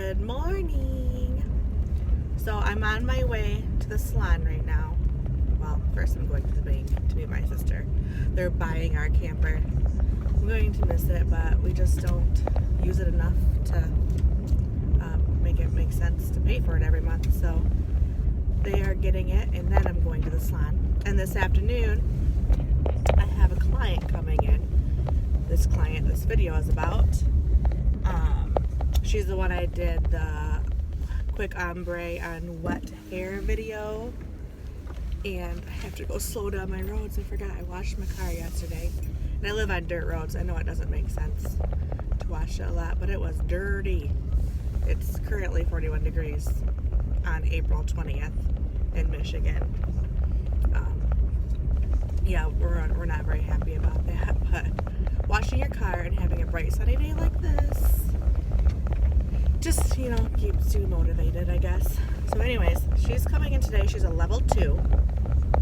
Good morning. So I'm on my way to the salon right now. Well, first I'm going to the bank to meet my sister. They're buying our camper. I'm going to miss it, but we just don't use it enough to make it make sense to pay for it every month. So they are getting it, and then I'm going to the salon. And this afternoon, I have a client coming in. This client this video is about. She's the one I did the quick ombre on wet hair video. And I have to go slow down my roads. I forgot I washed my car yesterday. And I live on dirt roads. I know it doesn't make sense to wash it a lot, but it was dirty. It's currently 41 degrees on April 20th in Michigan. Yeah, we're not very happy about that, but washing your car and having a bright sunny day like this just, keeps you motivated, I guess. So anyways, she's coming in today. She's a level 2,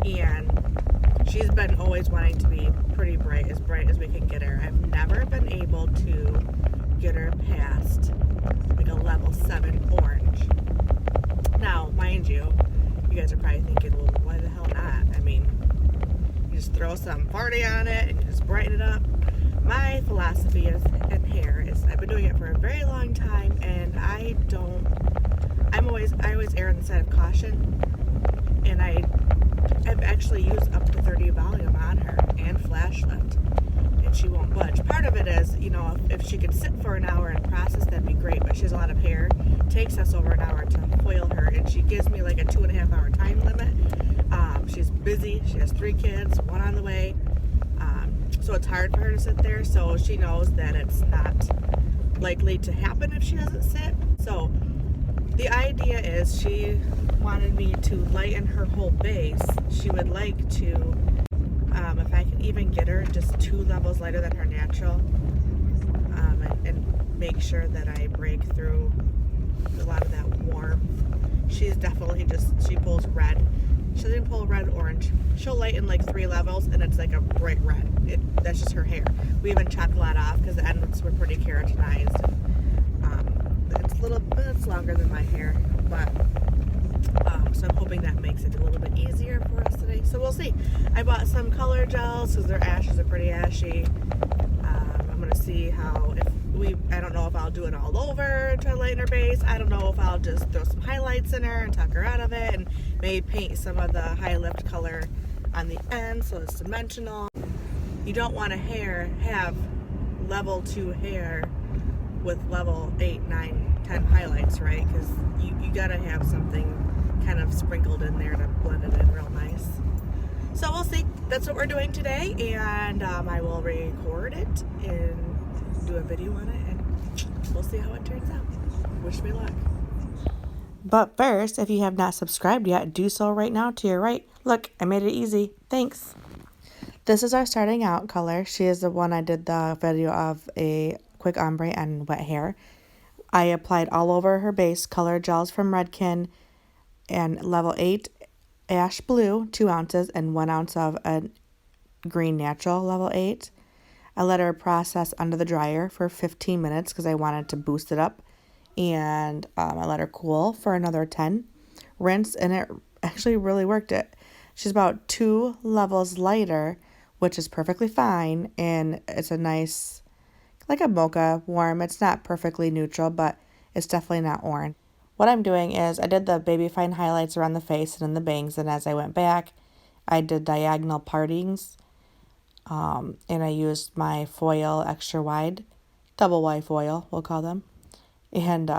and she's been always wanting to be pretty bright as we can get her. I've never been able to get her past like a level 7 orange. Now, mind you, you guys are probably thinking, well, why the hell not? I mean, you just throw some party on it and you just brighten it up. My philosophy in hair is I've been doing it for a very long time, and I always err on the side of caution, and I've actually used up to 30 volume on her and flash lift, and she won't budge. Part of it is, if she could sit for an hour and process, that'd be great, but she has a lot of hair. It takes us over an hour to foil her, and she gives me like a 2.5 hour time limit. She's busy. She has 3 kids, 1 on the way. So it's hard for her to sit there, so she knows that it's not likely to happen if she doesn't sit. So the idea is she wanted me to lighten her whole base. She would like to, if I can even get her just 2 levels lighter than her natural, and make sure that I break through a lot of that warmth. She's definitely she pulls red. She doesn't pull red and orange. She'll lighten like 3 levels, and it's like a bright red. That's just her hair. We even chopped a lot off because the ends were pretty keratinized. It's longer than my hair, but so I'm hoping that makes it a little bit easier for us today. So we'll see. I bought some color gels because their ashes are pretty ashy. I'm gonna see I don't know if I'll do it all over and try to lighten her base. I don't know if I'll just throw some highlights in her and tuck her out of it, and maybe paint some of the high lift color on the end so it's dimensional. You don't want a hair have level 2 hair with level 8, 9, 10 highlights, right? Because you gotta have something kind of sprinkled in there to blend it in real nice. So we'll see. That's what we're doing today, and I will record it and do a video on it, and we'll see how it turns out. Wish me luck. But first, if you have not subscribed yet, do so right now to your right. Look, I made it easy. Thanks. This is our starting out color. She is the one I did the video of a quick ombre and wet hair. I applied all over her base color gels from Redken and level 8 ash blue, 2 ounces, and 1 ounce of a green natural level 8. I let her process under the dryer for 15 minutes because I wanted to boost it up. And I let her cool for another 10. Rinse, and it actually really worked. She's about 2 levels lighter, which is perfectly fine. And it's a nice, like a mocha warm. It's not perfectly neutral, but it's definitely not orange. What I'm doing is I did the baby fine highlights around the face and in the bangs. And as I went back, I did diagonal partings. And I used my foil extra wide, double wide foil, we'll call them. And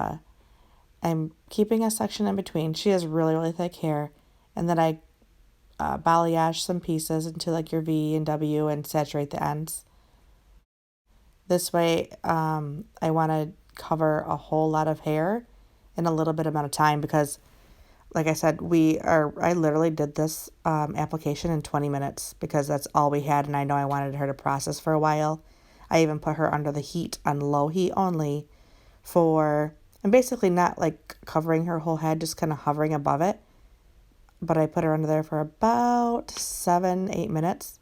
I'm keeping a section in between. She has really, really thick hair. And then I balayage some pieces into like your V and W and saturate the ends. This way, I want to cover a whole lot of hair in a little bit amount of time because, like I said, I literally did this application in 20 minutes because that's all we had, and I know I wanted her to process for a while. I even put her under the heat on low heat only and basically not like covering her whole head, just kind of hovering above it. But I put her under there for about 7-8 minutes.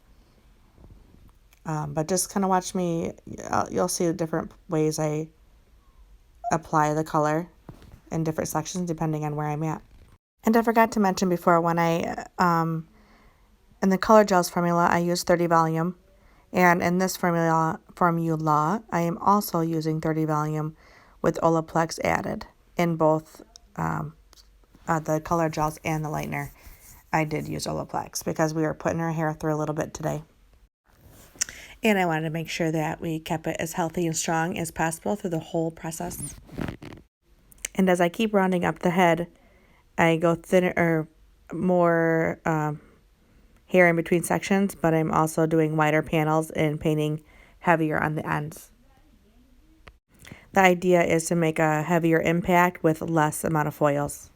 But just kind of watch me. You'll see the different ways I apply the color. in different sections depending on where I'm at. And I forgot to mention before, when I, in the Color Gels formula, I use 30 volume. And in this formula, I am also using 30 volume with Olaplex added in both the Color Gels and the lightener. I did use Olaplex because we were putting her hair through a little bit today. And I wanted to make sure that we kept it as healthy and strong as possible through the whole process. And as I keep rounding up the head, I go thinner or more hair in between sections, but I'm also doing wider panels and painting heavier on the ends. The idea is to make a heavier impact with less amount of foils.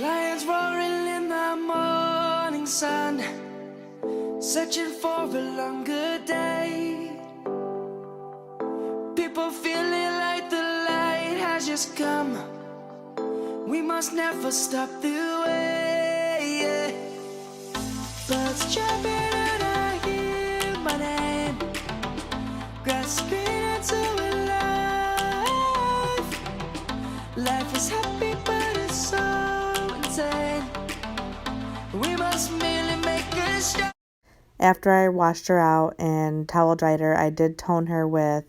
Lions roaring in the morning sun, searching for a longer day. People feeling like the light has just come. We must never stop the way. Birds chirping and I hear my name, grasping into life. Life is happy but it's so insane. We must merely make a stop. After I washed her out and towel dried her, I did tone her with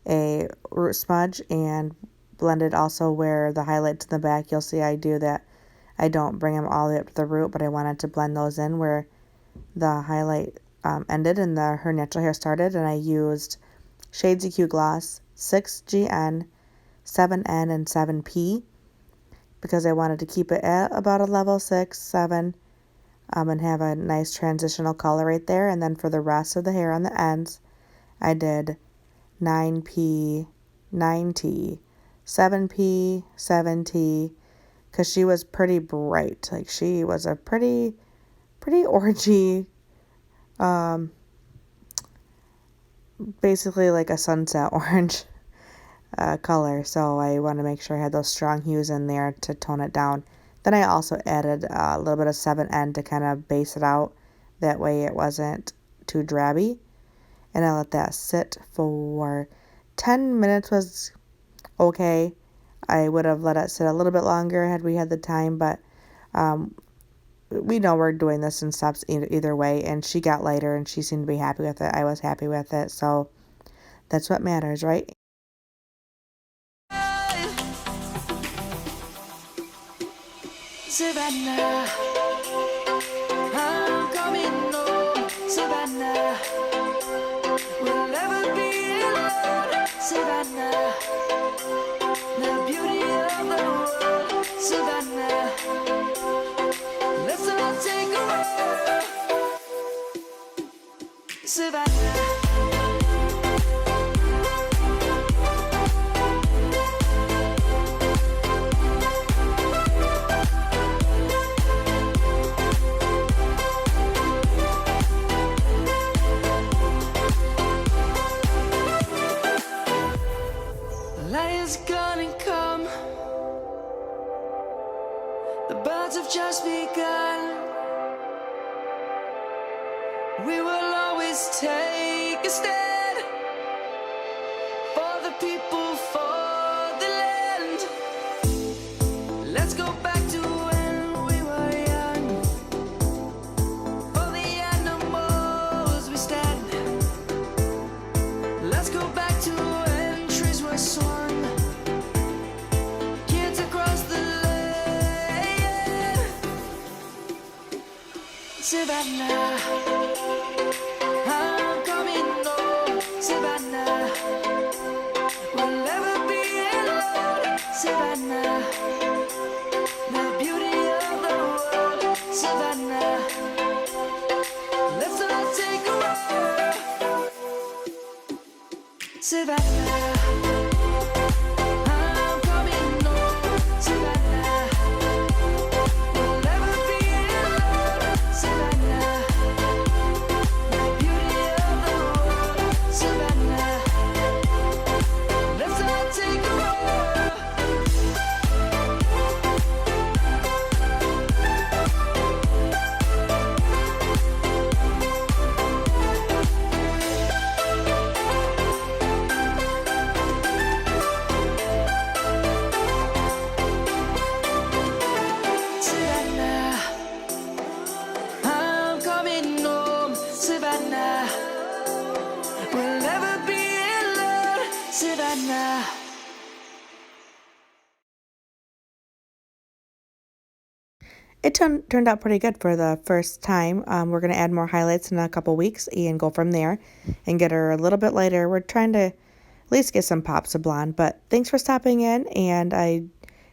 a root smudge and blended also where the highlights in the back. You'll see I do that. I don't bring them all the way up to the root, but I wanted to blend those in where the highlight ended and her natural hair started. And I used Shades EQ Gloss 6GN, 7N, and 7P because I wanted to keep it at about a level 6, 7, and have a nice transitional color right there. And then for the rest of the hair on the ends, I did 9P, 9T, 7P, 7T, because she was pretty bright. Like, she was a pretty orangey, basically like a sunset orange color. So I want to make sure I had those strong hues in there to tone it down. Then I also added a little bit of 7N to kind of base it out. That way it wasn't too drabby. And I let that sit for 10 minutes was okay. I would have let it sit a little bit longer had we had the time, but we know we're doing this in steps either way. And she got lighter and she seemed to be happy with it. I was happy with it. So that's what matters, right? Savannah, I'm coming home. Savannah, we'll never be alone. Savannah, the beauty of the world. Savannah, let's all take a ride. Savannah. Lion's gonna come. The birds have just begun. We will always take a stand for the people, for the land. Let's go back to when we were young. For the animals we stand. Let's go back to when trees were swung. Savannah, I'm coming home. Savannah, we'll never be alone. Savannah, the beauty of the world. Savannah, let's all take a ride. Savannah. na. It turned out pretty good for the first time. We're going to add more highlights in a couple weeks and go from there and get her a little bit lighter. We're trying to at least get some pops of blonde. But thanks for stopping in, and I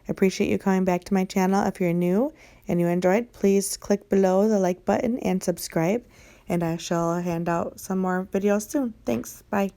appreciate you coming back to my channel. If you're new and you enjoyed, please click below the like button and subscribe. And I shall hand out some more videos soon. Thanks. Bye.